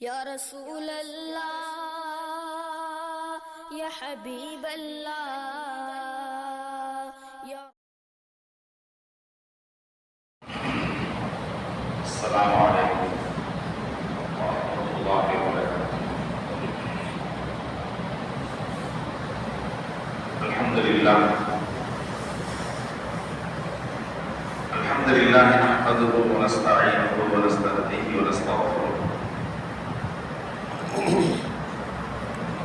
يا رسول الله يا حبيب الله يا السلام عليكم ورحمة الله وبركاته. الحمد لله نحمده ونستعينه ونستهديه ونستغفره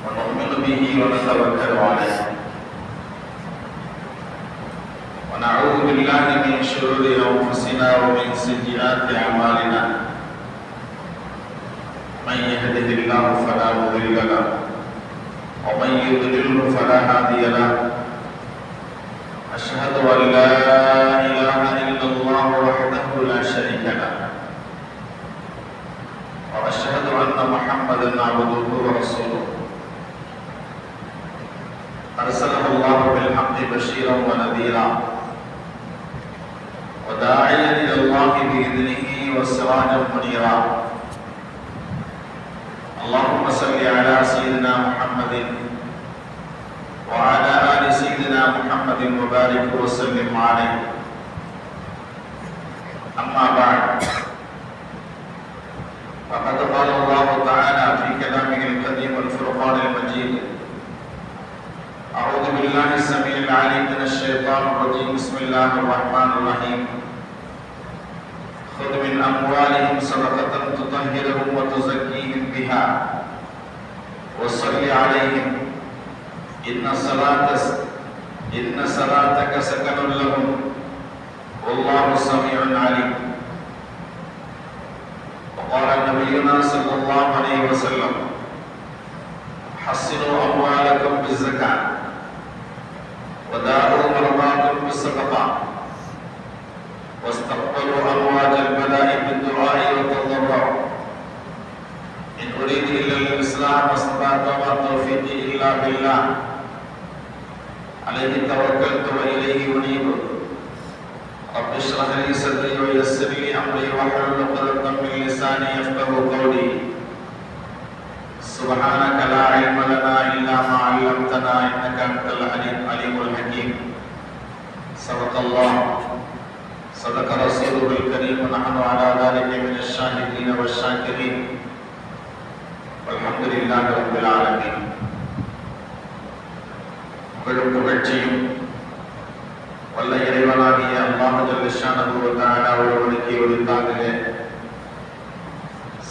ونؤمن به ونتوكل عليه ونعوذ بالله من شرور أنفسنا ومن سيئات أعمالنا من يهده الله فلا مضل له ومن يضلل فلا هادي له أشهد أن لا إله إلا الله وحده لا شريك له وأشهد أن محمدا عبده ورسوله أرسله الله بالحق بشيرا ونذيرا وداعيا إلى الله بإذنه وسراجا منيرا. اللهم صل على سيدنا محمد وعلى آل سيدنا محمد وبارك وسلم عليه. أما بعد، فقد قال الله تعالى في كلامه القديم الفرقان المجيد: أعوذ بالله السميع العليم من الشيطان الرجيم. بسم الله الرحمن الرحيم. خذ من أموالهم صدقة تطهرهم وتزكيهم بها وصل عليهم إن صلاتك سكن لهم والله سميع عليم. وقال نبينا صلى الله عليه وسلم: حصنوا أموالكم بالزكاة وداروا مرضاكم بالصدقة واستقبلوا أمواج البلاء بالدعاء والتضرع. إن أريد إلا الإصلاح ما استطعت وما توفيقي إلا بالله عليه توكلت وإليه أنيب. رب اشرح لي صدري ويسر لي أمري واحلل عقدة من لساني يفقهوا قولي. سبحانك لا علم لنا إلا ما علمتنا إنك أنت العليم الحكيم. صدق الله صدق رسوله الكريم ونحن على ذلك من الشاهدين والشاكرين والحمد لله رب العالمين. புகழ்ச்சியும் வல்ல இறைவனாகிய அல்லாஹ் ஜல்ல ஷானஹு வ தஆலா ஒருவனுக்கு உரித்தாகவே.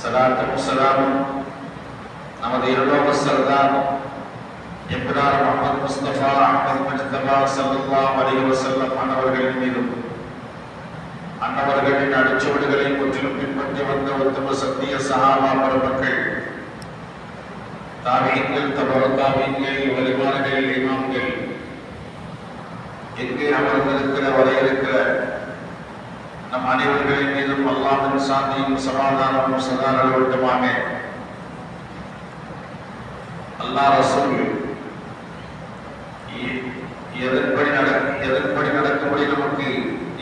ஸலாத்தும் ஸலாமும் நமது இருலோக சர்தார் எம்பிரார் முஹம்மது முஸ்தபா அஹ்மத் முஜ்தபா ஸல்லல்லாஹு அலைஹி வஸல்லம் அன்னவர்களின் மீதும் அன்னவர்களின் அடிச்சுவடுகளை முற்றிலும் பின்பற்றி வந்த உத்தம சத்திய சஹாபா பெருமக்கள், தாபீன்கள், தபஅ தாபீன்கள், வலிமார்கள், இமாம்கள், எங்கே அமர்ந்திருக்கிற வரை இருக்கிற நம் அனைவர்களின் மீதும் அல்லாஹ்வின் சாந்தியும் சமாதானமும் சதா நிலவட்டுமாக. அல்லாஹ் ரசூல் எதன்படி நடக்கும்படி நமக்கு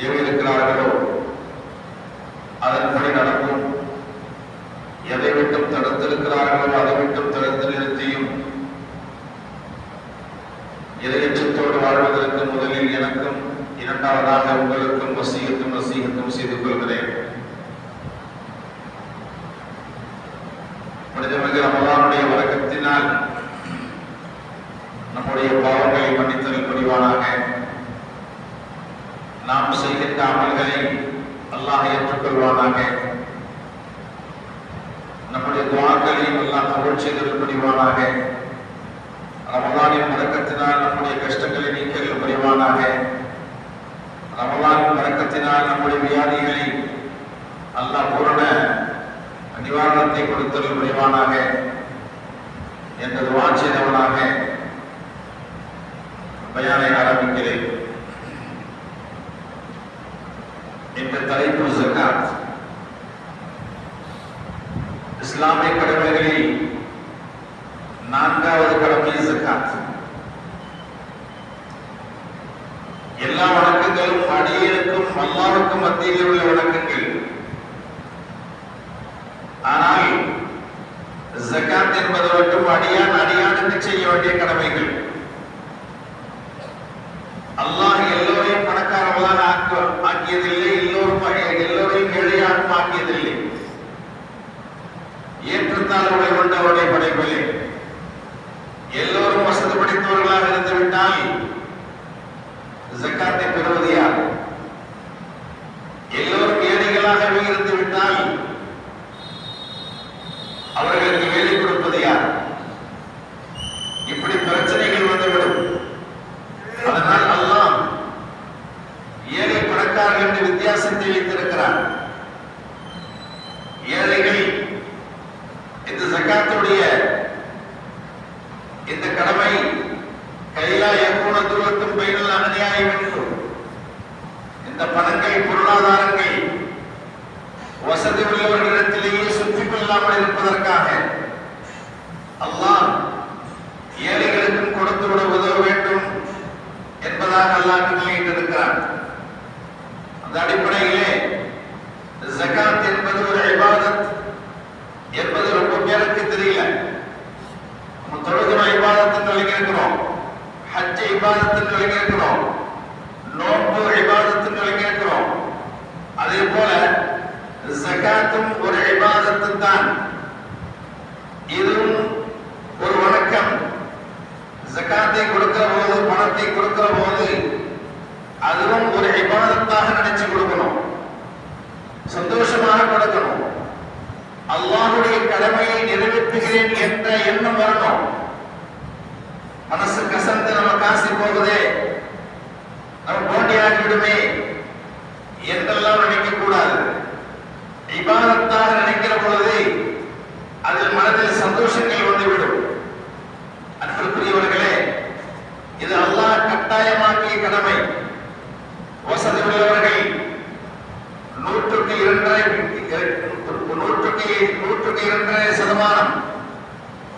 ஏவிருக்கிறார்களோ அதன்படி நடக்கும். எதை விட்டும் தடுத்திருக்கிறார்களோ அதை விட்டும் தடுத்து நிறுத்தியும் இறையச்சத்தோடு வாழ்வதற்கு முதலில் எனக்கும் இரண்டாவதாக உங்களுக்கும் வசீகத்தும் செய்து கொள்கிறேன். மனிதமிகு ரமலானுடைய வழக்கத்தினால் நம்முடைய பாவங்களை மன்னித்தல் புரிவானாக. நாம் செய்கின்ற அமல்களை அல்லாஹ் ஏற்றுக்கொள்வானாக. நம்முடைய துஆக்களையும் அல்லாஹ் கபூல் செய்தல் புரிவானாக. ரமலானின் பரக்கத்தினால் நம்முடைய கஷ்டங்களை நீக்கல் புரிவானாக. ரமலானின் பரக்கத்தினால் நம்முடைய வியாதிகளை அல்லாஹ் பூரண நிவாரணத்தை கொடுத்தல் புரிவானாக என்று துஆ செய்தவனாக பயானை ஆரம்பிக்கிறேன். இந்த தலைப்பு ஜகாத். இஸ்லாமிய கடமைகளில் நான்காவது கடமை ஜகாத். எல்லா வணக்கங்களும் அடியேனுக்கும் அல்லாஹ்வுக்கும் மத்தியில் உள்ள வணக்கங்கள். ஆனால் ஜகாத் என்பது மட்டும் அடியானுக்கு செய்ய வேண்டிய கடமைகள். அல்லாஹ் எல்லோரையும் பணக்காரர்களாக ஆக்கியதில்லை, எல்லோரையும் ஏழையாகவும் ஆக்கியதில்லை. ஏற்றத்தாழ்வுகளை கொண்டவருடைய படைப்பிலே எல்லோரும் வசதி படைத்தவர்களாக இருந்துவிட்டால் ஜகாத்தை பெறுவது யார்? எல்லோரும் ஏழைகளாகவே இருந்துவிட்டால் அவர்களுக்கு வேலை கொடுப்பது யார்? இப்படி பிரச்சனைகள் வந்துவிடும். அதனால் அல்லாஹ் ஏழை பணக்காரர்கள் என்று வித்தியாசத்தை வைத்திருக்கிறார். ஏழைகள் இந்த ஜகாத்துடைய இந்த கடமை கைலா யகூன தூரத்தும் பைனல் அநியாயம் என்று இந்த பணங்கள் பொருளாதாரங்கள் வசதி உள்ளவர்களிடத்திலேயே சுற்றிக் கொள்ளாமல் இருப்பதற்காக அல்லாஹ் ஏழைகளுக்கும் கொடுத்து விட உதவ வேண்டும் என்பதாக அல்லாஹ் நிலையிட்டிருக்கிறார். அந்த அடிப்படையிலே ஜகாத் என்பது ஒரு இபாதத் என்பது ரொம்ப பேருக்கு தெரியல. தொழுகிற இபாதத்துன்னு விளங்கியிருக்கிறோம், ஹஜ் இபாதத்துன்னு விளங்கியிருக்கிறோம், நோன்பு இபாதத்துன்னு விளங்கியிருக்கிறோம். அதே போல ஜகாத்தும் ஒரு இபாதத்து தான். இதுவும் ஒரு வணக்கம். ஜகாத்தை கொடுக்கிற போது, பணத்தை கொடுக்கிற போது அதுவும் ஒரு இபாதத்தாக நினைச்சு கொடுக்கணும், சந்தோஷமாக கொடுக்கணும். அல்லாஹ்வுடைய கடமையை நிறைவேற்றுகிறேன் என்ற எண்ணம் வரணும். மனசு கசந்து நம்ம காசு போகுதே, நம்ம போண்டியாகி விடுமே என்றெல்லாம் நினைக்க கூடாது. இபாதத்தாக நினைக்கிற பொழுது அதில் மனதில் சந்தோஷங்கள் வந்துவிடும். அன்புக்குரியவர்களே, இது அல்லாஹ் கட்டாயமாக்கிய கடமை. வசதி உள்ளவர்கள் 102%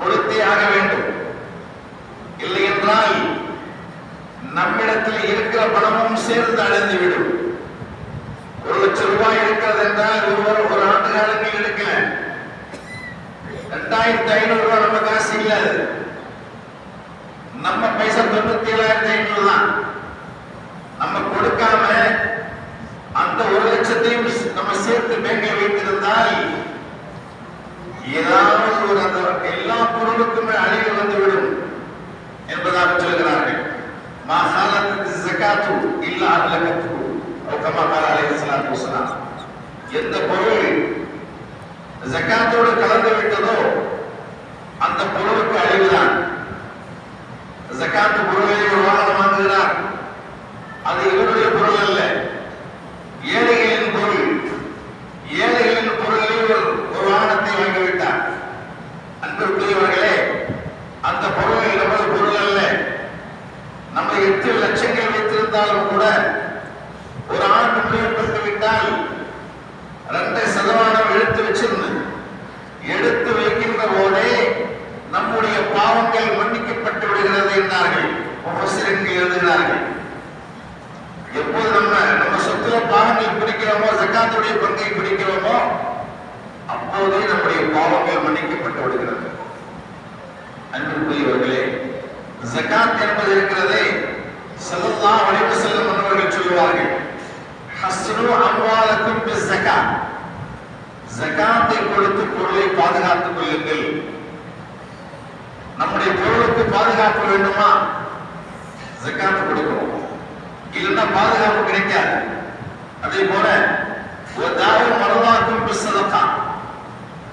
கொடுத்தே ஆக வேண்டும். இல்லை என்றால் நம்மிடத்தில் இருக்கிற பணமும் சேர்ந்து அடைந்துவிடும். 1 லட்சம் ரூபாய் இருக்கிறது என்றால் ஒரு ஆண்டு காலங்கள் எடுக்கல, 2500 ரூபாய் நம்ம காசு இல்லை. நம்ம பைசா 97,500 தான். நம்ம கொடுக்காம அந்த 1 லட்சத்தையும் நம்ம சேர்த்து பேங்கில் வைத்திருந்தால் ஏதாவது ஒரு அந்த எல்லா பொருளுக்குமே அழிவு வந்துவிடும் என்பதாக சொல்கிறார்கள். எந்த பொருள் ஜகாத்தோடு கலந்து விட்டதோ அந்த பொருளுக்கு அழிவுதான். ஜகாத்து பொருளை ஒரு வாகனம் வாங்குகிறார், அது இவருடைய பொருள் அல்ல, ஏழைகளின் பொருள். ஏழைகளின் பொருளில் ஒரு வாகனத்தை வாங்கிவிட்டார். அன்புக்குரியவர்களே, அந்த பொருள் நமது பொருள் அல்ல. நம்ம 8 லட்சங்கள் வைத்திருந்தாலும் கூட ஒரு ஆண்டு முடிவுபட்டு விட்டால் 2% எடுத்து வச்சிருந்து எடுத்து வைக்கின்ற போதே நம்முடைய பாவங்கள் மன்னிக்கப்பட்டு விடுகிறது என்றார்கள் முஃபஸ்ஸிரீன்கள் எழுதுகிறார்கள். எப்போது நம்ம சொத்துல பாவங்கள் பிடிக்கிறோமோ, ஜகாத்துடைய பங்கை பிடிக்கிறோமோ, அப்போதே நம்முடைய பாவங்கள் மன்னிக்கப்பட்டு விடுகிறது. அன்புக்குரியவர்களே, ஜகாத் என்பது இருக்கிறதே, ஸல்லல்லாஹு அலைஹி வஸல்லம் அவர்கள் சொல்லுவார்கள், ஹஸ்னு அம்வாலக்கும் பிஸ்ஸகாத், ஜகாத்தை கொடுத்து பொருளை பாதுகாத்துக் கொள்ளுங்கள். நம்முடைய பொருளுக்கு பாதுகாப்பு வேண்டுமா? ஜகாத் கொடுக்கணும், இல்லைன்னா பாதுகாப்பு கிடைக்காது. அதே போல மரவாக்கும் பிஸ்ஸதகா,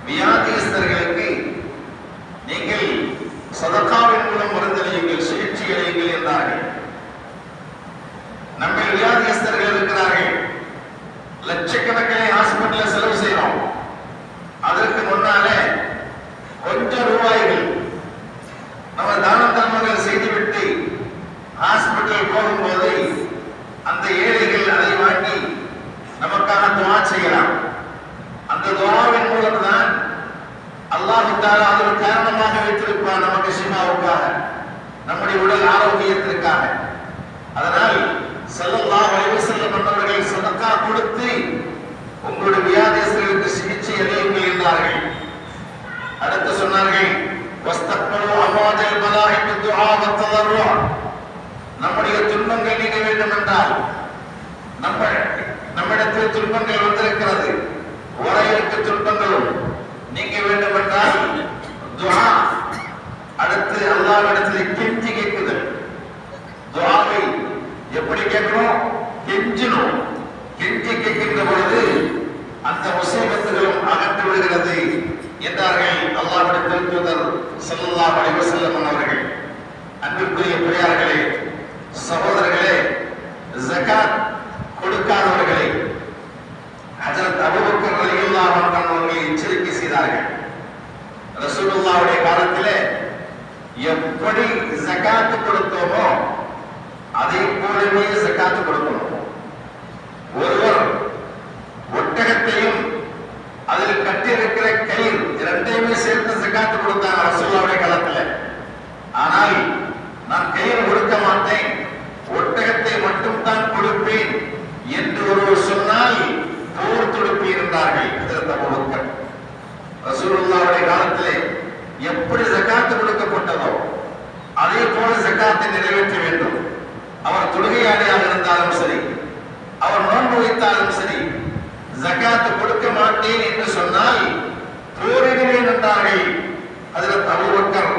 வியாதியஸ்தர்களுக்கு நீங்கள் சதகாவின் மூலம் மருந்தளியுங்கள், சிகிச்சை அளியுங்கள் என்றார்கள். நம்ம வியாதியஸ்தர்கள் இருக்கிறார்கள், லட்சக்கணக்கிலே ஹாஸ்பிட்டல் செலவு செய்யறோம். அதற்கு முன்னாலே கொஞ்சம் ரூபாய்கள் நம்ம தான தர்மங்கள் செய்துவிட்டு ஹாஸ்பிட்டல் போகும்போது அந்த ஏழைகள் அதை வாங்கி நமக்காக துஆ செய்யலாம். அந்த துஆவின் மூலம் தான் அல்லாஹ் தஆலா அதை காரணமாக வைத்திருப்பான் நமக்கு ஷிஃபாவுக்காக, நம்முடைய உடல் ஆரோக்கியத்திற்காக. அதனால் ஸல்லல்லாஹு அலைஹி வஸல்லம் அவர்கள் சதகா கொடுத்து உங்களுடைய வியாதியஸ்தர்களுக்கு சிகிச்சை அளியுங்கள் என்றார்கள். அடுத்து சொன்னார் துன்பங்கள் வந்திருக்கிறது. வர இருக்க துன்பங்களும் நீங்க வேண்டும் என்றால் துஆ, அடுத்து அல்லாஹ்விடத்தில் கெஞ்சி கேட்குதல். துஆவை எப்படி கேட்கணும்? கெஞ்சணும். கெஞ்சி கேட்கின்ற பொழுது அந்த முசீபத்துகளும் அகன்று விடுகிறது என்றார்கள் அல்லாஹ்வுடைய தூதர் ஸல்லல்லாஹு அலைஹி வஸல்லம் அவர்கள். அன்பிற்குரிய பெரியார்களே, சகோதரர்களே, ஜகாத் கொடுக்காதவர்களை ஹஜ்ரத் அபூபக்கர் ரலியல்லாஹு அன்ஹு அவர்களை எச்சரிக்கை செய்தார்கள். ரசூலுல்லாஹ்வுடைய காலத்திலே எப்படி ஜகாத் கொடுத்தோமோ அதை போலவே ஜகாத் கொடுக்கணும். ஒருவர் ஒட்டகத்தையும் அதில் கட்டியிருக்கிற கயிறு இரண்டையுமே சேர்த்து ஜகாத் கொடுத்தாங்க ரசூலுல்லாஹ்வுடைய காலத்தில். ஆனால் நான் கயிறு கொடுக்க மாட்டேன், ஒட்டகத்தை மட்டும் தான் கொடுப்பேன் என்று ஒருவர் சொன்னால் போர் தொடுப்பி இருந்தார்கள் ஹஜ்ரத் அபூபக்கர். ரசூலுல்லாஹ்வுடைய காலத்திலே எப்படி ஜகாத் கொடுக்கப்பட்டதோ அதே போல ஜகாத்தை நிறைவேற்ற வேண்டும். அவர் தொழுகையாளியாக இருந்தாலும் சரி, அவர் நோன்பு வைத்தாலும் சரி, ஜகாத் கொடுக்க மாட்டேன் என்று சொன்னால் போரிடுவேன் என்றார்கள் ஹஜ்ரத் அபூபக்கர்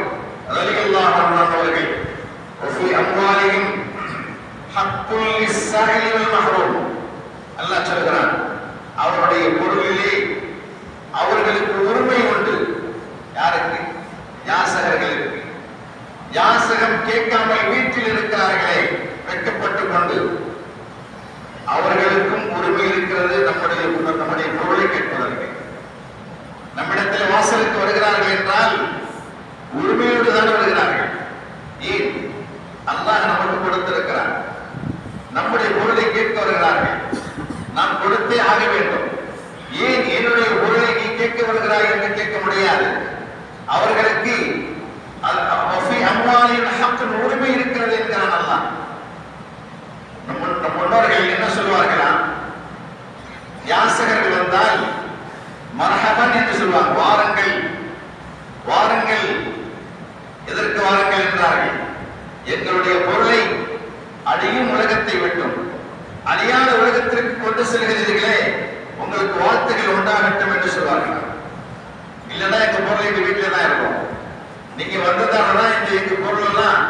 ரலியல்லாஹு அன்ஹு அவர்கள். وفي أموالهم حق للسائل والمحروم. அல்லாஹ் சொல்கிறான், அவருடைய பொருளிலே அவர்களுக்கு உரிமை உண்டு. யாருக்கு? யாசகர்களுக்கு. யாசகம் கேட்காமல் வீட்டில் இருக்கிறார்களே வெட்கப்பட்டுக் கொண்டு, அவர்களுக்கும் உரிமை இருக்கிறது நம்முடைய பொருளை கேட்பதற்கு. நம்மிடத்தில் வாசலுக்கு வருகிறார்கள் என்றால் உரிமையோடு தான் வருகிறார்கள். ஏன்? அல்லாஹ் நமக்கு கொடுத்திருக்கிறார். நம்முடைய பொருளை கேட்க வருகிறார்கள், நாம் கொடுத்தே ஆக வேண்டும். ஏன் என்னுடைய பொருளை நீ கேட்க வருகிறாய் என்று கேட்க முடியாது. அவர்களுக்கு உரிமை இருக்கிறது என்கிறான் அல்லாஹ். நம் முன்னோர்கள் என்ன சொல்வார்களா? யாசகர்கள் வந்தால் மர்ஹபன் என்று சொல்வாங்க. வாருங்கள் வாருங்கள். எதற்கு வாருங்கள் என்றார்கள்? எங்களுடைய பொருளை அழியும் உலகத்தை விட்டும் அழியாத உலகத்திற்கு கொண்டு செல்கிறீர்களே, உங்களுக்கு வாழ்த்துக்கள் உண்டாகட்டும் என்று சொல்வார்கள். இல்லைன்னா எங்க பொருள் எங்க வீட்டில தான் இருக்கும், நீங்க வந்ததாலதான் இந்த எங்க பொருள் எல்லாம்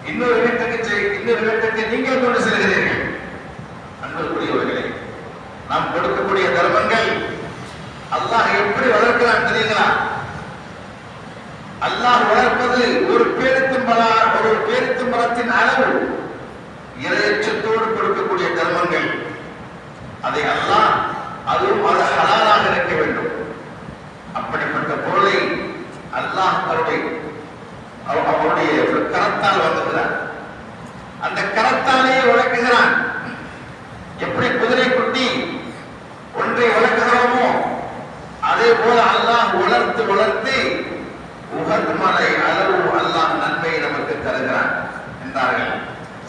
இன்னொரு வீட்டுக்கு நீங்க கொண்டு செல்கிறீர்கள். அன்புக்குரியவர்களே, நாம் கொடுக்கக்கூடிய தர்மங்கள் அல்லாஹ் எப்படி வளர்க்கிறான் தெரியுங்களா? அல்லாஹ் வளர்ப்பது ஒரு பேரித்தம்பழத்தின் அளவு. இறையச்சத்தோடு கொடுக்கக்கூடிய தர்மங்கள், அதை அல்லாஹ் அதுவும் அது ஹலாலாக இருக்க வேண்டும். அப்படிப்பட்ட பொருளை அல்லாஹ் அவருடைய கரத்தால் வளர்க்கிறான். அந்த கரத்தாலேயே வளர்க்குகிறான். எப்படி குதிரை குட்டி ஒன்றை வளர்க்கிறோமோ அதே போல அல்லாஹ் வளர்த்து வளர்த்து உஹத் மலை அளவு அல்லாஹ் நன்மையை நமக்கு தருகிறான் என்றார்கள்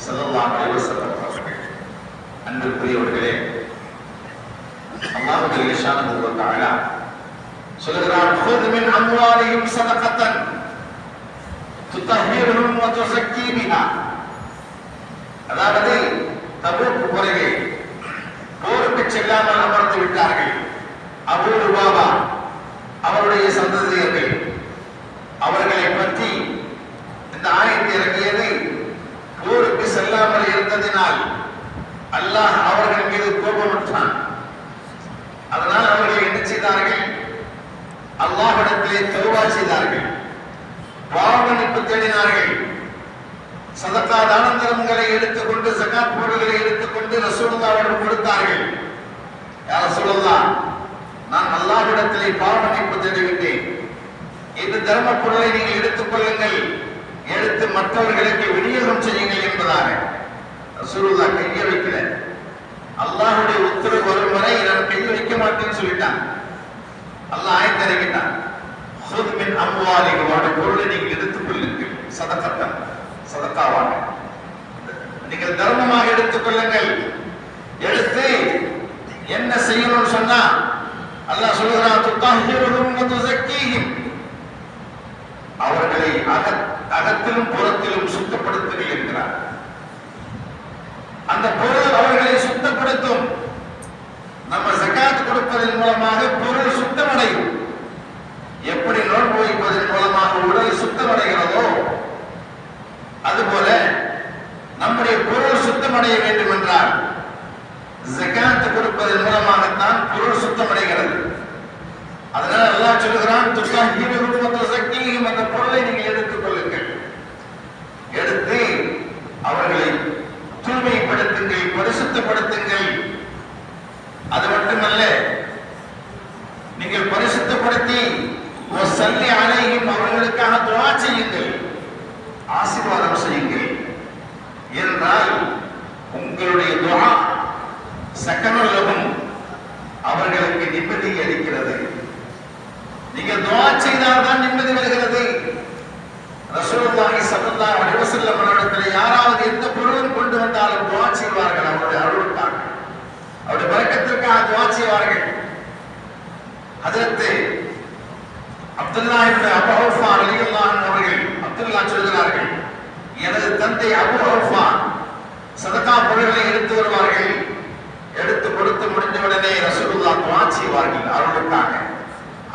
ஸல்லல்லாஹு அலைஹி வஸல்லம் அவர்கள். அன்பிற்குரியவர்களே, அல்லாஹ் ஜல்ல ஷானஹு வ தஆலா சொல்கிறான், "குத் மின் அம்வாலிஹிம் ஸதகத்தன் துதஹிருஹும் வ துஸக்கி பிஹா." அதாவது தபூக் போரிலே போருக்கு செல்லாமல் அமர்ந்து விட்டார்கள் அபூ லுபாபா அவருடைய சந்ததியர்கள். அவர்களை பற்றி இந்த ஆயத்து இறங்கியது போருக்கு செல்லாமல் இருந்ததினால் அல்லாஹ் அவர்கள் மீது கோபமுற்றான். அதனால் அவர்கள் என்ன செய்தார்கள்? அல்லாஹ்விடத்திலே தௌபா செய்தார்கள், பாவமன்னிப்பு தேடினார்கள். சதகா தான தர்மங்களை எடுத்துக்கொண்டு ஜகாத் பொருள்களை எடுத்துக்கொண்டு ரசூலுல்லாஹ்விடம் கொடுத்தார்கள். யா ரசூலுல்லாஹ், நான் அல்லாஹ்விடத்திலே பாவமன்னிப்பு தேடிவிட்டேன், இந்த தர்ம பொருளை நீங்கள் எடுத்துக் கொள்ளுங்கள், எடுத்து மற்றவர்களுக்கு விநியோகம் செய்யுங்கள் என்பதாக. ரசூலுல்லாஹ் கையை வைக்கல. அல்லாஹ்வுடைய உத்தரவு வரும் வரை நான் கையை வைக்க மாட்டேன்னு சொல்லிட்டான். அல்லாஹ் ஆயத்தை இறக்கிட்டான், "குத் மின் அம்வாலிஹிம்", அவருடைய பொருளை நீங்கள் எடுத்துக் கொள்ளுங்கள், சதகத்தன், சதகாவாக நீங்கள் தர்மமாக எடுத்துக் கொள்ளுங்கள். எடுத்து என்ன செய்யணும்னு சொன்னா அல்லாஹ் சொல்கிறான், "துதஹிருஹும் வ துஸக்கீஹிம்", அவர்களை அகத்திலும் புறத்திலும் சுத்தப்படுத்துங்கள் என்கிறார். அந்த பொருள் அவர்களை சுத்தப்படுத்தும். வைப்பதன் மூலமாக பொருள் சுத்தமடையும். எப்படி நோன்பு வைப்பதன் மூலமாக உடல் சுத்தமடைகிறதோ அதுபோல நம்முடைய பொருள் சுத்தமடைய வேண்டும் என்றால் ஜகாத் கொடுப்பதன் மூலமாகத்தான் பொருள் சுத்தமடைகிறது. அதனால அல்லாஹ் சொல்கிறான், துஸஹிருஹும் வ துஸக்கீஹிம், அந்த பொருளை நீங்கள் எடுத்துக் கொள்ளுங்கள், எடுத்து அவர்களை தூய்மைப்படுத்துங்கள், பரிசுத்தப்படுத்துங்கள். அது மட்டுமல்ல, நீங்கள் பரிசுத்தப்படுத்தி வஸல்லி அலைஹிம், அவர்களுக்காக துஆ செய்யுங்கள், ஆசீர்வாதம் செய்யுங்கள். என்றால் உங்களுடைய துஆ சக்கனுல் லஹும், அவர்களுக்கு நிம்மதி அளிக்கிறது. நீங்கள் துஆ செய்தால் தான் நிம்மதி வருகிறது. ரசூலுல்லாஹி ஸல்லல்லாஹு அலைஹி வஸல்லம் அவர்கள் யாராவது எந்த பொருளும் கொண்டு வந்தாலும் துஆ செய்வார்கள், அவருடைய அருளுக்காக, அவருடைய பரக்கத்திற்காக துஆ செய்வார்கள். ஹஜ்ரத் அப்துல்லாஹ் இப்னு அபூ ஹுஃபா ரலியல்லாஹு அன்ஹு அவர்கள் அப்துல்லாஹ் சொல்கிறார்கள், எனது தந்தை அபூ ஹுஃபா சதகா பொருள்களை எடுத்து வருவார்கள், எடுத்து கொடுத்து முடிந்தவுடனே ரசூலுல்லாஹ் துஆ செய்வார்கள், அருளுக்காக,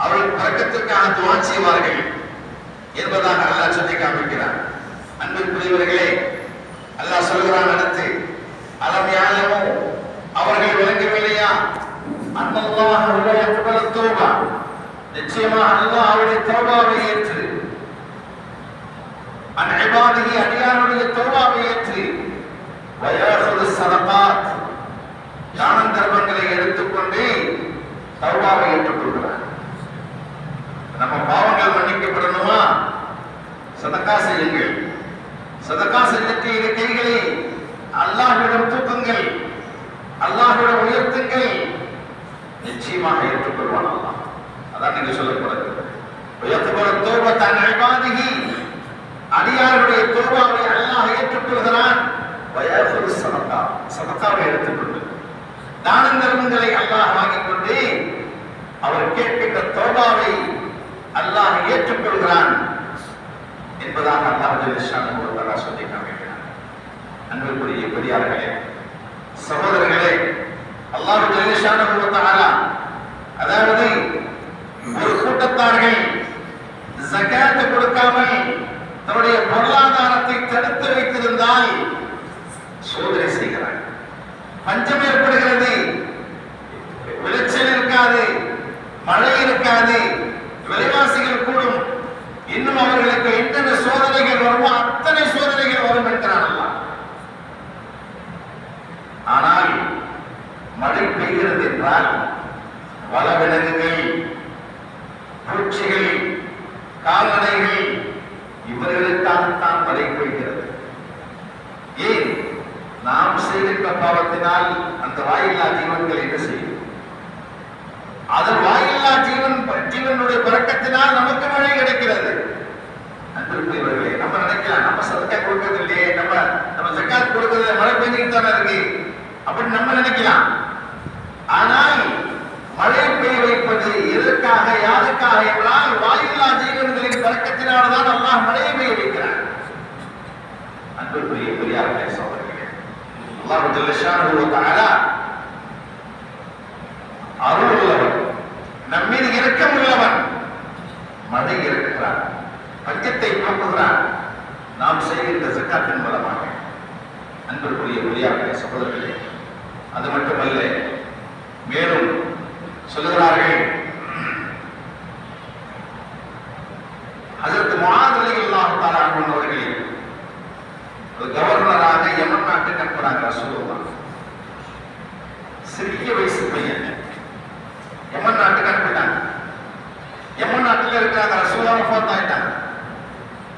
அவர்கள் பரக்கத்திற்காக துஆ செய்வார்கள் என்பதாக அல்லாஹ் சொல்லி காண்பிக்கிறார். அன்பிற்குரியவர்களே, அல்லாஹ் சொல்கிறான் அடுத்து, அலம் யஅலமு, அவர்கள் விளங்கவில்லையா, அன்னல்லாஹ லா யக்பலு தௌபா, நிச்சயமாக அல்லாஹ் அவருடைய தௌபாவை ஏற்று, அன் இபாதிஹி, அடியாருடைய தௌபாவை ஏற்று, வயஹுது ஸதகாத், தான தர்மங்களை எடுத்துக்கொண்டு தௌபாவை ஏற்றுக்கொள்கிறார். நம்ம பாவங்கள் மன்னிக்கப்படணுமா, சதகா செய்யுங்கள். சதகா செய்யக்கூடிய இரு கைகளை அல்லாஹ்விடம் தூக்குங்கள், அல்லாஹ்விடம் உயர்த்துங்கள், நிச்சயமாக ஏற்றுக்கொள்வான் அல்லாஹ். அதான் நீங்க சொல்லப்படுகிறது, வயக்பலு தௌபத அன் இபாதிஹி, அடியாருடைய தௌபாவை அல்லாஹ் ஏற்றுக்கொள்கிறான். வயஹுது ஸதகா, சதகாவை எடுத்துக்கொண்டு தான தர்மங்களை அல்லாஹ் வாங்கிக் கொண்டு அவர் கேட்கின்ற தௌபாவை அல்லாஹ் ஏற்றுக்கொள்கிறான் என்பதாக அல்லாஹ் ஜல்ல ஷானஹு வ தஆலா சொல்லி காண்பிக்கிறார். அன்பிற்குரிய பெரியார்களே, சகோதரர்களே, அல்லாஹ் ஜல்ல ஷானஹு வ தஆலா அதாவது ஒரு கூட்டத்தார்கள் ஜகாத் கொடுக்காமல் தன்னுடைய பொருளாதாரத்தை தடுத்து வைத்திருந்தால் சோதனை செய்கிறார். பஞ்சம் ஏற்படுகிறது, விளைச்சல் இருக்காது, மழை இருக்காது, விலைவாசிகள் கூடும், இன்னும் அவர்களுக்கு என்னென்ன சோதனைகள் வருமோ அத்தனை சோதனைகள் வரும் என்கிறான் அல்லாஹ். ஆனால் மழை பெய்கிறது என்றால் வளவிலங்குகள், பூச்சிகள், கால்நடைகள், இவர்களுக்காகத்தான் மழை பெய்கிறது. ஏன்? நாம் செய்கின்ற பாவத்தினால் அந்த வாயில்லா ஜீவன்கள் என்ன செய்யும்? அது வாயில்லா ஜீவனுடைய பரக்கத்தினால் நமக்கு மழை கிடைக்கிறது. அன்பிற்குரியவர்களே, நம்ம நினைக்கலாம், நம்ம சதக்கா கொடுக்கிறது இல்லையே, நம்ம ஜகாத் கொடுக்கிறது, மழை பெய்ஞ்சிட்டு தானே இருக்கு அப்படின்னு நம்ம நினைக்கலாம். ஆனால் மழை பெய்ய வைப்பது எதற்காக, யாருக்காக என்றால் வாயில்லா ஜீவன்களின் பரக்கத்தினால்தான் அல்லாஹ் மழையை பெய்ய வைக்கிறார். அன்பிற்குரிய பெரியார்களே, சகோதரர்களே, அல்லாஹ் ஜல்ல ஷானஹு வ தஆலா அருள் உள்ளவன், நம் மீது இரக்கம் உள்ளவன், மழை இறக்குகிறான், பஞ்சத்தை போக்குகிறான் நாம் செய்கின்ற ஜகாத்தின் மூலமாக. அன்பிற்குரிய பெரியார்களே, சகோதரர்களே, அது மட்டுமல்ல, மேலும் சொல்லுகிறார்கள், ஹஜ்ரத் முஆத் ரலியல்லாஹு தஆலா அன்ஹு அவர்களை ஒரு கவர்னராக யமன் நாட்டுக்கு அனுப்புறாங்க ரசூலுல்லாஹ். சிறிய வயசு பையன் யமன் நாட்டுக்கு அனுப்பிட்டாங்க. யமன் நாட்டில் இருக்கிறாங்க, ரசூலுல்லாஹ் வஃபாத் ஆயிட்டாங்க.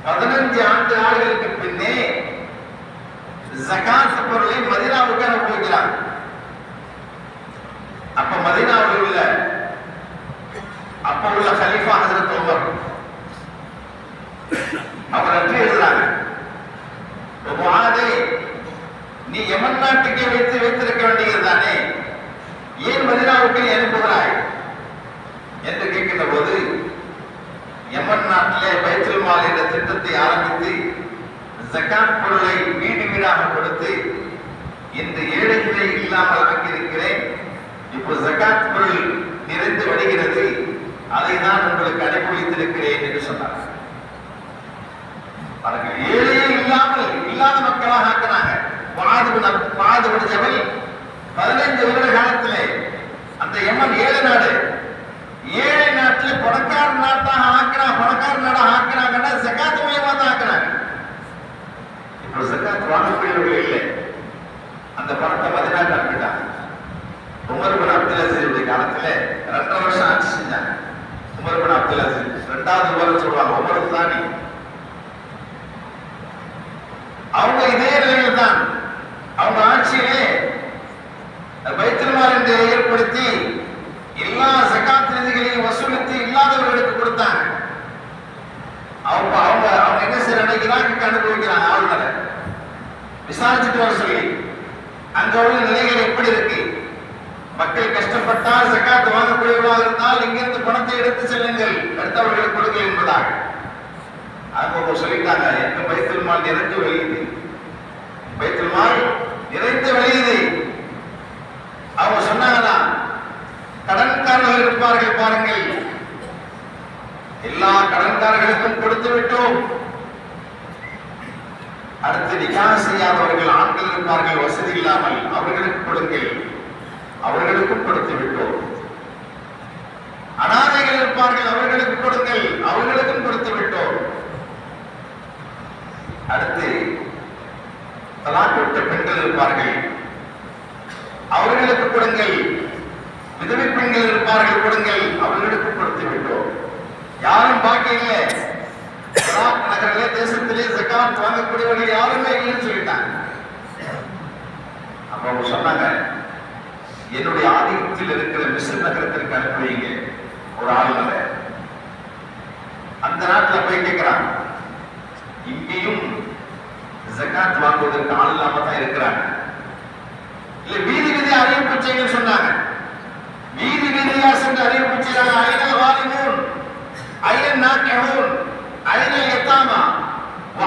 15 ஆண்டுகளுக்கு பின்னே ஜகாத் பொருளை மதீனாவுக்கு அனுப்பி வைக்கிறாங்க. அப்ப மதீனாவில் உள்ள அப்ப உள்ள கலீஃபா ஹஜ்ரத் உமர் அவர் அன்று எழுதுறாங்க, முஆதே, நீ யமன் நாட்டுக்கே வைத்திருக்க வேண்டியது தானே, ஏன் மதீனாவுக்கு அனுப்புகிறாய் என்று கேட்கின்ற போது, யமன் நாட்டிலே பைத்துல் மால் என்ற திட்டத்தை ஆரம்பித்து ஜகாத் பொருளை வீடு வீடாக கொடுத்து இந்த ஏழைகளை இல்லாமல் ஆக்கியிருக்கிறேன். இப்போ ஜகாத் பொருள் நிறைந்து வருகிறது, அதை நான் உங்களுக்கு அனுப்பி வைத்திருக்கிறேன் என்று சொன்னார். ஏழையே இல்லாத மக்களாக ஆக்கினாங்க. முஆது ஜபல் 15 வருட காலத்திலே அந்த யமன் ஏழை நாடு, ஏழை நாட்டில் பணக்கார நாட்டாக ஆக்கினாங்க. பணக்கார நாடாக ஆக்கினாங்கன்னா ஜகாத் மூலமா தான் ஆக்கினாங்க. இப்போ ஜகாத் வாங்கக்கூடியவர்கள் இல்லை. அந்த பணத்தை மதீனாவுக்கு அனுப்பிட்டாங்க. உமர் பின் அப்துல் அசீஸ் காலத்துல 2 வருஷம் ஆட்சி செஞ்சாங்க. உமர் பின் அப்துல் அசீஸ் 2வது உமர் சொல்லுவாங்க, உமர் தானி. அவங்க இதே நிலையில் தான் அவங்க ஆட்சியிலே பைத்துல் மால் என்று ஏற்படுத்தி எல்லா ஜகாத் நிதிகளையும் வசூலித்து இல்லாதவர்களுக்கு கொடுத்தாங்க. அவங்க என்ன செய்யறாங்க, ஈராக்கு அனுபவிக்கிறாங்க. ஆளுநரை விசாரிச்சுட்டு வர சொல்லி அங்க உள்ள நிலைகள் எப்படி இருக்கு, மக்கள் கஷ்டப்பட்டால் ஜகாத் வாங்கக்கூடியவர்களாக இருந்தால் இங்கிருந்து பணத்தை எடுத்து செல்லுங்கள், அடுத்தவர்களுக்கு கொடுங்கள் என்பதாக. அவங்க சொல்லிட்டாங்க, எங்க பைத்துல் மால் நிறைந்து வெளியுது, பைத்துல் மால் நிறைந்து வெளியுது. அவங்க சொன்னாங்கன்னா கடன்காரர்கள் இருப்பார்கள் பாருங்கள், எல்லா கடன்காரர்களுக்கும் கொடுத்து விட்டோம். அடுத்து நிக்காஹ் செய்யாதவர்கள் ஆண்கள் இருப்பார்கள், வசதி இல்லாமல், அவர்களுக்கு கொடுங்கள், அவர்களுக்கும் கொடுத்து விட்டோம். அனாதைகள் இருப்பார்கள், அவர்களுக்கு கொடுங்கள், அவர்களுக்கும் கொடுத்து விட்டோம். அடுத்து தலாக் விட்ட பெண்கள் இருப்பார்கள், அவர்களுக்கு கொடுங்கள். விதவை பெண்கள் இருப்பார்கள், கொடுங்கள், அவர்களுக்கு கொடுத்து விட்டோம். யாரும் பாக்கி இல்லை. நகரிலே தேசத்திலே ஜகாத் வாங்கக்கூடியவர்கள் யாருமே இல்லைன்னு சொல்லிட்டாங்க. அப்ப அவங்க சொன்னாங்க, என்னுடைய ஆதிக்கத்தில் இருக்கிற மிஸ்ர் நகரத்திற்கு அனுப்புவீங்க ஒரு ஆளுநரை. அந்த நாட்டில் போய் கேட்கிறாங்க, இங்கேயும் ஜகாத் வாங்குவதற்கு ஆள் இல்லாம தான் இருக்கிறாங்க. இல்ல வீதி வீதியா அறிவிப்பு செய்ய சொன்னாங்க. வீதி வீதியா சென்று அறிவிப்பு செய்யறாங்க. ஐனல் வாலிமூன், ஐனல் நாக்கிஹூன், ஐனல் யதாமா,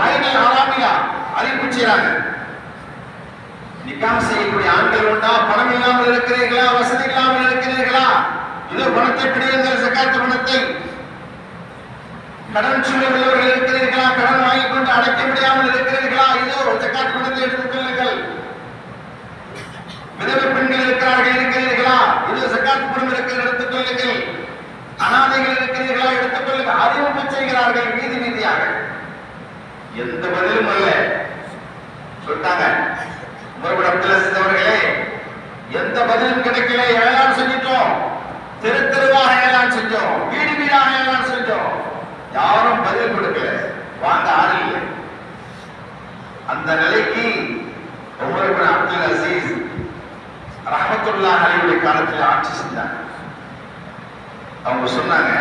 ஐனல் ஹராமியா அறிவிப்பு செய்யறாங்க. நிக்காஹ் செய்யக்கூடிய ஆண்கள் உண்டா? பணம் இல்லாமல் இருக்கிறீர்களா? வசதி இல்லாமல் இருக்கிறீர்களா? இதோ பணத்தை பிடியுங்கள், ஜகாத் பணத்தை. கடன் சூழல் உள்ளவர்கள் இருக்கிறீர்களா? கடன் வாங்கிக் கொண்டு அடைக்க முடியாமல் இருக்கிறீர்களா? இதோ ஜகாத் பணத்தை எடுத்துக் கொள்ளுங்கள். விதவை பெண்கள் இருக்கிறீர்களா? இதோ ஜகாத் பணம் எடுத்துக் கொள்ளுங்கள். அனாதைகள் இருக்கிறீர்களா? எடுத்துக் கொள்ளுங்கள். அறிவிப்பு செய்கிறார்கள் வீதி வீதியாக. எந்த பதிலும் அல்ல. சொல்லிட்டாங்க, உமர் அப்துல் அசீஸ் அவர்களே, எந்த பதிலும் கிடைக்கல. ஏழான் செஞ்சிட்டோம், தெரு தெருவாக ஏழான் செஞ்சோம், வீடு வீடாக ஏழான் செஞ்சோம். யாரும் பதில் கொடுக்கல, வாங்க ஆள் இல்லை. அந்த நிலைக்கு உமர் இப்னு அப்துல் அசீஸ் ரஹ்மத்துல்லாஹி அலைஹி காலத்தில் ஆட்சி செஞ்சாங்க. அவங்க சொன்னாங்க,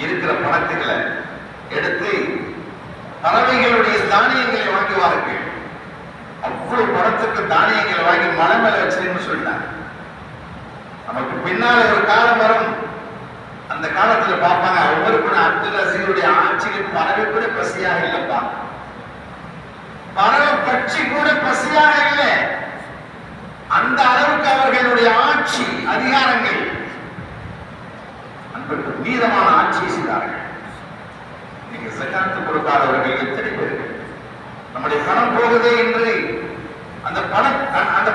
இருக்கிற பணத்துக்களை எடுத்து பறவைகளுடைய தானியங்களை வாங்குவார்கள். அவ்வளவு பணத்துக்கு தானியங்களை வாங்கி மலை மேல வச்சிருன்னு சொல்லிட்டாங்க. நமக்கு பின்னால ஒரு காலம் வரும், அந்த காலத்துல பார்ப்பாங்க, உமர் இப்னு அப்துல் அசீஸுடைய ஆட்சியில் பறவை கூட பசியாக இல்லப்பா, பறவை பட்சி கூட பசியாக இல்லை. அந்த அளவுக்கு அவர்களுடைய ஆட்சி அதிகாரங்கள் மீதமான ஆட்சி செய்தார்கள். நீங்க ஜகாத் கொடுக்காதவர்கள் எத்தனை பேர்? நம்முடைய பணம் போகுதே என்று அந்த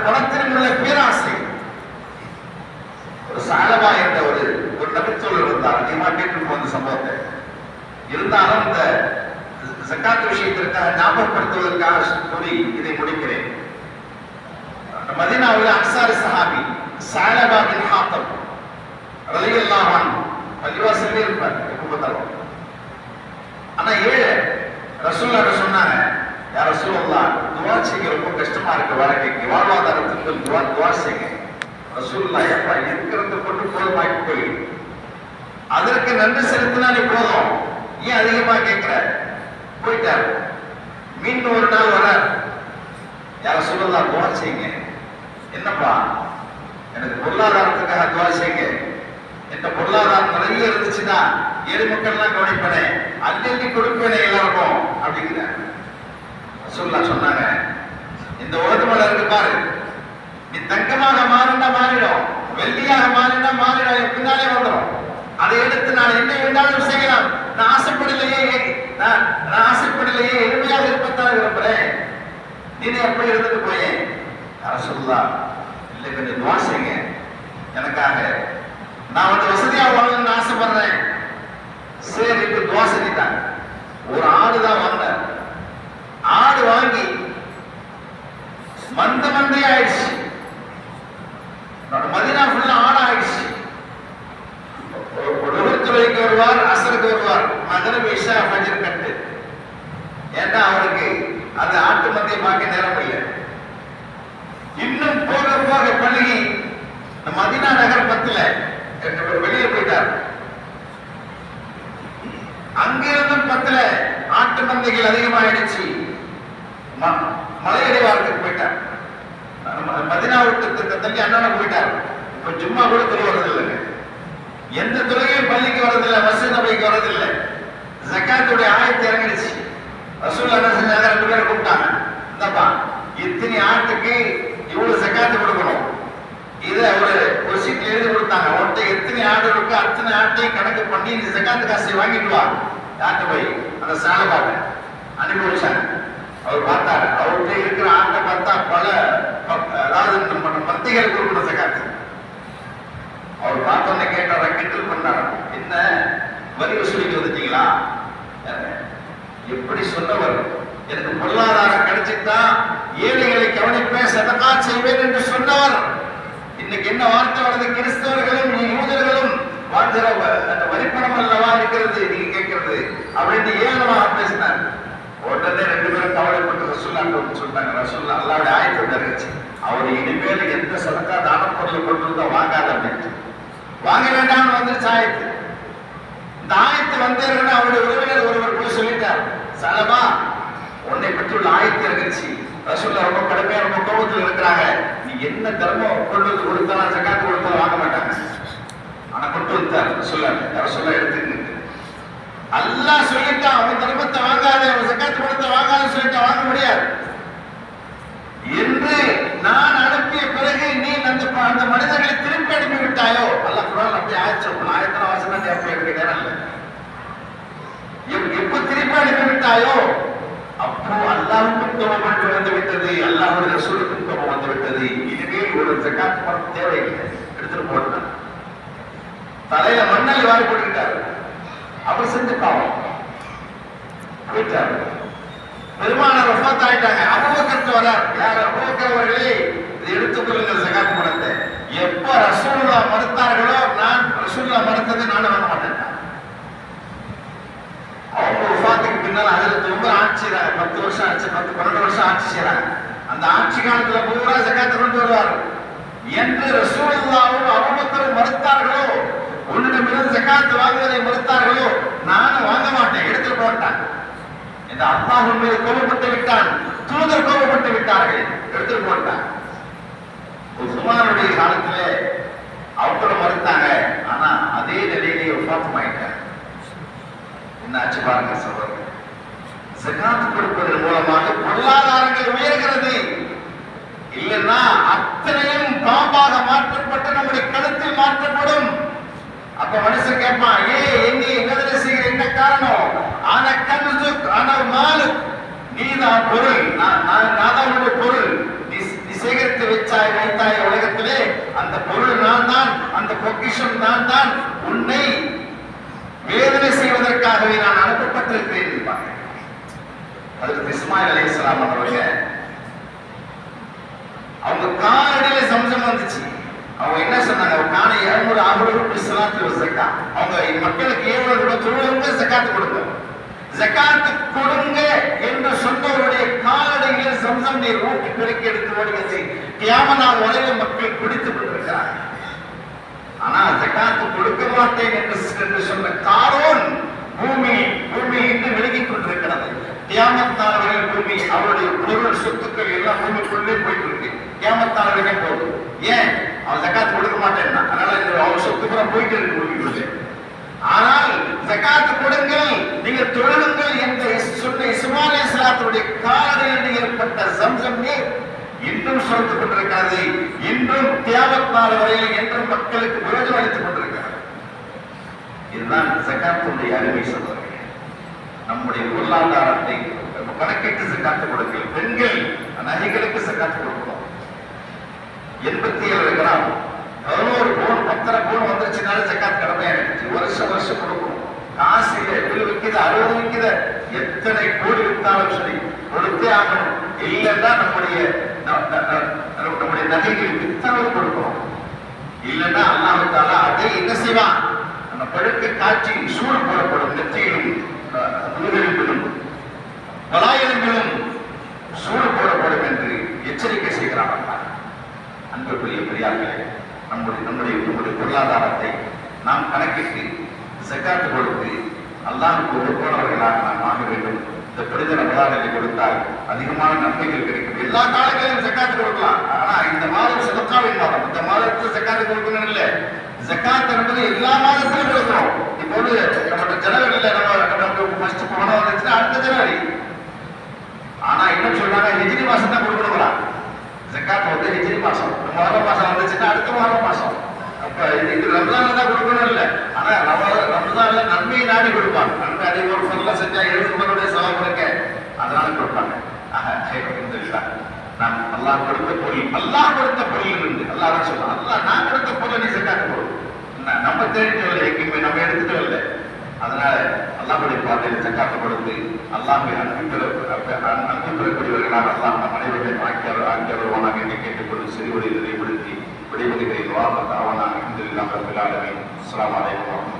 பணத்தின் உள்ள பேராசை. ஒரு சாலபா என்ற ஒரு நபித்தோழர் இருந்தார். அதிகமாக கேட்டு போன சம்பவத்தை இருந்தாலும் இந்த ஜகாத் விஷயத்திற்காக ஞாபகப்படுத்துவதற்காக சொல்லி இதை முடிக்கிறேன். மதீனாவில் அன்சாரி சஹாபி சாலபா பின் ஹாத்தப் ரலியல்லாஹு அன்ஹு பள்ளிவாசல்லே இருப்பார் எப்பவும். ஆனா ஏழை ரசூலுல்லாஹ் சொன்னாங்க, யா ரசூலுல்லாஹ், துஆ செய்ய ரொம்ப கஷ்டமா இருக்கு, வாழ்க்கைக்கு வாழ்வாதாரத்துக்கு துஆ செய்யுங்க. ரசூலுல்லாஹ், எப்பா இருக்கிறத கொண்டு போதுமாக்கி போய் அதற்கு நன்றி செலுத்தினா நீ போதும், ஏன் அதிகமா கேட்கிற? போயிட்டார். மீண்டும் ஒரு நாள் வர, யா ரசூலுல்லாஹ் துஆ செய்யுங்க. என்னப்பா, எனக்கு பொருளாதாரத்துக்காக துஆ செய்யுங்க. என்ற பொருளாதாரம் நிறைய இருந்துச்சுன்னா ஏழை மக்கள்லாம் கவனிப்பனே, அள்ளி கொடுப்பேனே எல்லாருக்கும் அப்படிங்கிறார். ரசூலுல்லாஹ் சொன்னாங்க, இந்த உலகம் இருக்கு பாரு, நீ தங்கமாக மாறினா மாறிடும், வெள்ளியாக மாறினா பின்னாலே வந்துடும். அதை எடுத்து நான் என்ன வேண்டாலும் செய்யலாம். நான் ஆசைப்படலையே எளிமையாக இருப்பத்தான் விரும்புறேன். நீ எப்படி இருந்துட்டு போயே சொல்லலாம். இல்லை, கொஞ்சம் துவா செய்யுங்க எனக்காக, நான் வசதியா வாங்கணும்னு ஆசைப்படுறேன். சரி, இப்ப துவா செஞ்சுட்டாங்க. ஒரு ஆடு தான் வாங்கினார். ஆடு வாங்கி மந்தை ஆயிடுச்சு. மதீனா ஃபுல்லா ஆடு ஆயிடுச்சு. தொழுகைக்கு வருவார், அசருக்கு வருவார், மகரப் இஷா ஃபஜ்ர் கட்டு. ஏன்னா அவருக்கு அந்த ஆட்டு மந்தையை பார்க்க நேரம் இல்லை. இன்னும் போக போக பழகி மதீனா நகர் பத்துல வெளியே போயிட்டார். அங்கிருந்தும் பத்துல ஆட்டு மந்தைகள் அதிகமாயிடுச்சு. மலையடிவாரத்துக்கு போயிட்டார். மதீனா விட்டு தள்ளி அண்ணான போயிட்டார். இப்ப ஜும்மா கூட தொழுவது இல்லைங்க. எந்த தொழுகையும் பள்ளிக்கு வரதில்லை, மஸ்ஜித் நபவிக்கு வரதில்லை. ஜகாத்துடைய ஆயத்து இறங்கிடுச்சு. ரசூல் என்ன செஞ்சாங்க, 2 பேரை கூப்பிட்டாங்க. இந்தப்பா, இத்தனை ஆட்டுக்கு இவ்வளவு ஜகாத்து கொடுக்கணும். இதை ஒரு சீட்ல எழுதி கொடுத்தாங்க. ஒருத்த எத்தனை ஆடு இருக்கு அத்தனை ஆட்டையும் கணக்கு பண்ணி இந்த ஜகாத்து காசை வாங்கிட்டு வா. யார்கிட்ட போய் அந்த சாலைபாட்டை அனுப்பி வச்சாங்க. அவர் பார்த்தாரு. அவர்கிட்ட இருக்கிற ஆட்டை பார்த்தா பல, அதாவது மத்திகள் கொடுக்கணும் ஜகாத்து. அவர் பார்த்தோன்னே கேட்டார, கிண்டல் பண்ணார். என்ன வரி வசூலிக்கு வந்துட்டீங்களா? எப்படி சொன்னவர், எனக்கு பொருளாதாரம் கிடைச்சிட்டா ஏழைகளை கவனிப்பேன், சதகா செய்வேன் என்று சொன்னவர். இன்னைக்கு என்ன வார்த்தை வருது, கிறிஸ்தவர்களும் யூதர்களும் வாழ்கிற அந்த வரிப்பணம் அல்லவா இருக்கிறது நீங்க கேட்கிறது அப்படின்னு ஏளனமாக பேசினார். உடனே 2 பேரும் கவலைப்பட்டு ரசூலுல்லாஹ் சொல்றாங்க. ரசூலுல்லாஹ் அல்லாஹ்வுடைய ஆயத்து இறங்குச்சு. அவர் இனிமேல் எந்த சதகா தான பொருளை கொண்டு வந்தா வாங்காத அப்படின்னு, வாங்க வேண்டாம்னு வந்துருச்சு ஆயத்து. இந்த ஆயத்து வந்தேன்னா அவருடைய உறவினர் ஒருவர் போய் சொல்லிட்டார், சலமா உன்னை பற்றி உள்ள ஆயத்து இறங்குச்சு. ரசூலுல்லாஹ் ரொம்ப கடுமையா ரொம்ப கோபத்தில் இருக்கிறாங்க. நீ என்ன தர்மம் கொண்டு வந்து கொடுத்தாலும் ஜகாத் கொடுத்தாலும் வாங்க மாட்டாங்க. ஆனா கொண்டு வந்தார் ரசூலுல்லாஹ் எடுத்துக்கிட்டு. அல்லாஹ் சொல்லிட்டான், அவன் தர்மத்தை வாங்காத, அவன் ஜகாத் கொடுத்த வாங்காத சொல்லிட்டான், வாங்க முடியாது என்று நான் அனுப்பிய பிறகு நீ அந்த மனிதர்களை திருப்பி அனுப்பி விட்டாயோ. அல்லாஹ் குர்ஆன் அப்படி ஆயத்தன வாசனை அப்படி நேரம் இல்லை. எப்ப திருப்பி அனுப்பி விட்டாயோ அப்போ அல்லாஹ்வுக்கும் கோபம் வந்து விட்டது, அல்லாஹ்வுடைய ரசூலுக்கும் கோபம் வந்து விட்டது. இனிமேல் ஒரு ஜகாத் பணம் தேவையில்லை, எடுத்துட்டு போட்டான். தலையில மண்ணல் வாரி போட்டுக்கிட்டாரு. அவர் செஞ்சு பாவம் போயிட்டாரு. பெருமானார் வஃபாத் ஆயிட்டாங்க. அபூபக்கர் வரார். யார் அபூபக்கர் அவர்களே, இதை எடுத்துக்கொள்ளுங்கள் ஜகாத் பணத்தை. எப்ப ரசூலுல்லாஹ் மறுத்தார்களோ, நான் ரசூலுல்லாஹ் மறுத்ததை நானும் வாங்க மாட்டேன். அவங்க வஃபாத்துக்கு பின்னால் அதில் ரொம்ப ஆட்சி 10 வருஷம் ஆச்சு, 10-12 வருஷம் ஆட்சி செய்யறாங்க. அந்த ஆட்சி காலத்துல பூரா ஜகாத்தை கொண்டு வருவார். என்று ரசூலுல்லாஹ்வும் அபூபக்கரும் மறுத்தார்களோ, உன்னிடமிருந்து ஜகாத் வாங்குவதை மறுத்தார்களோ, நானும் வாங்க மாட்டேன், எடுத்துட்டு போட்டான். இந்த அல்லாஹ் மீது கோபப்பட்டு விட்டான், தூதர் கோபப்பட்டு விட்டார்கள், எடுத்துட்டு போட்டான். உஸ்மானுடைய காலத்திலே அவங்களும் மறுத்தாங்க. ஆனா அதே நிலையிலேயே வஃபாத் ஆயிட்டாங்க. என்ன ஆச்சு பாருங்க சகோதரர். ஜகாத் கொடுப்பதன் மூலமாக பொருளாதாரங்கள் உயர்கிறது. இல்லைன்னா அத்தனையும் பாம்பாக மாற்றப்பட்டு நம்முடைய கழுத்தில் மாற்றப்படும். அப்ப மனுஷன் கேட்பான், எங்கே என்ன செய்கிற, என்ன காரணம்? ஆன கன்சு ஆன மாலு, நீதான் பொருள், நான் தான் உன்னுடைய பொருள். நீ சேகரித்து வைத்தாய் உலகத்திலே, அந்த பொருள் நான் தான், அந்த பொக்கிஷம் நான் தான். உன்னை வேதனை செய்வதற்காகவே நான் அனுப்பப்பட்டிருக்கிறேன். அதற்கு இஸ்மாயில் அலைஹிஸ்ஸலாம் அவர்கள் அவங்க காலடியில சம்சம் வந்துச்சு. அவங்க என்ன சொன்னாங்க, காண 200 ஆபுடு ஸலாத்து ஜக்கா. அவங்க மக்களுக்கு 700 ரூபாய் தொழுவுங்க, ஜகாத் கொடுங்க, ஜகாத் கொடுங்க என்று சொன்னவருடைய காலடியில சம்சம் நீர் ஊட்டி பெருக்கி எடுத்து ஓடுகிறது. கியாமத் நாள் வரையில் மக்கள் குடித்துக் கொண்டிருக்கிறார்கள். ஆனா ஜகாத் கொடுக்க மாட்டேன் என்று சொன்ன காரோன் பூமி இன்று விலகிக் கொண்டிருக்கிறது. கியாமத் நாள் வரையில் பூமி அவருடைய பொருள் சொத்துக்கள் எல்லாம் பூமிக்குள்ளே போயிட்டு இருக்கு. கியாமத் நாள் வரைக்கும் போகுது. ஏன்? அவன் ஜகாத் கொடுக்க மாட்டேன்னா, அதனால அவர் சொத்துக்கள் போயிட்டு இருக்கு பூமிக்குள்ளே. ஆனால் ஜகாத் கொடுங்கள், நீங்கள் தொழுங்கள் என்று சொன்ன இஸ்மாயில் அலைஹிஸ்ஸலாத்துடைய காலடியில் ஏற்பட்ட ஜம்சம் நீர் இன்றும் சுரத்துக் கொண்டிருக்கிறது. இன்றும் கியாமத் நாள் வரையில் என்றும் மக்களுக்கு பிரயோஜனம் அளித்துக் கொண்டிருக்கிறது. இதுதான் ஜகாத்துடைய அருமை சொல்வார்கள். நம்முடைய பொருளாதாரத்தை கணக்கிட்டு ஜகாத்து கொடுக்கல். பெண்கள் நகைகளுக்கு ஜகாத்து கொடுக்கணும். 87 கிராம் 11 பவுன் 10 பவுன் வந்துருச்சுனாலும் ஜகாத் கடமையாயிடுச்சு. வருஷம் கொடுக்கணும். காசு விற்கிது 60 விற்கிது, எத்தனை கோடி விற்றாலும் சரி கொடுத்தே ஆகணும். இல்லைன்னா நம்முடைய நகைகள் விற்றாலும் கொடுக்கணும். இல்லைன்னா அல்லாஹ்வுத்தாலா அதை என்ன செய்வான்? அந்த பழுக்க காட்சி சூடு போடப்படும். நெற்றியிலும் முதுகெலும்பிலும் பலாயெலும்பிலும் சூடு போடப்படும் என்று எச்சரிக்கை செய்கிறான். அன்புக்குரிய பெரியார்களே, நம்முடைய பொருளாதாரத்தை நாம் கணக்கிட்டு ஜகாத் கொடுத்து அல்லாஹ்வுக்கு ஒப்புக்கொண்டவர்களாக நாம் ஆக வேண்டும். இந்த புனித ரமலானை கொடுத்தால் அதிகமான நன்மைகள் கிடைக்கும். எல்லா காலங்களிலும் ஜகாத் கொடுக்கலாம். ஆனா இந்த மாதம் சதக்காவின் மாதம். இந்த மாதத்தில் ஜகாத் கொடுக்கணும் இல்லை. ஜகாத் என்பது எல்லா மாதத்திலும் கொடுக்கணும். இப்போது நம்ம ஜனவரியில் நமக்கு ஃபர்ஸ்ட் பணம் வந்துச்சுன்னா அடுத்த ஜனவரி. ஆனா இன்னும் சொல்றாங்க ஹிஜ்ரி மாசம் தான் கொடுக்கணுங்களா? ஜகாத் வந்து ஹிஜ்ரி மாசம். முஹர்ரம் மாசம் வந்துச்சுன்னா அடுத்த முஹர்ரம் மாசம். அப்ப இது ரம்ஜான் தான் கொடுக்கணும் இல்லை. ஆனா ரம்ஜான்ல நன்மையை நாடி கொடுப்பாங்க. நன்மை அதிக ஒரு சொல்ல செஞ்சா 70 பேருடைய சவால் இருக்க, அதனால கொடுப்பாங்க. நாம் அல்லாஹ் கொடுத்த பொருள் இருந்து அல்லாஹ் சொல்லலாம். அல்லாஹ் நான் கொடுத்த பொருளை நீ ஜகாத் கொடு. நம்ம தேடிட்டு எங்கேயுமே நம்ம எடுத்துட்டு இல்லை. அதனால அல்லாஹ்வுடைய பாதையில் ஜகாத் கொடுத்து அல்லாஹ்வை அன்பு பெறக்கூடியவர்களாக அல்லாஹ் நம் அனைவரையும் ஆக்கியவர்களாக என்று கேட்டுக்கொண்டு சிறுவரை நிறைவுபடுத்தி விடைபெறுகிறேன். வாஹ் தாவானா அல்ஹம்துலில்லாஹி ரப்பில் ஆலமீன். அஸ்ஸலாமு அலைக்கும்.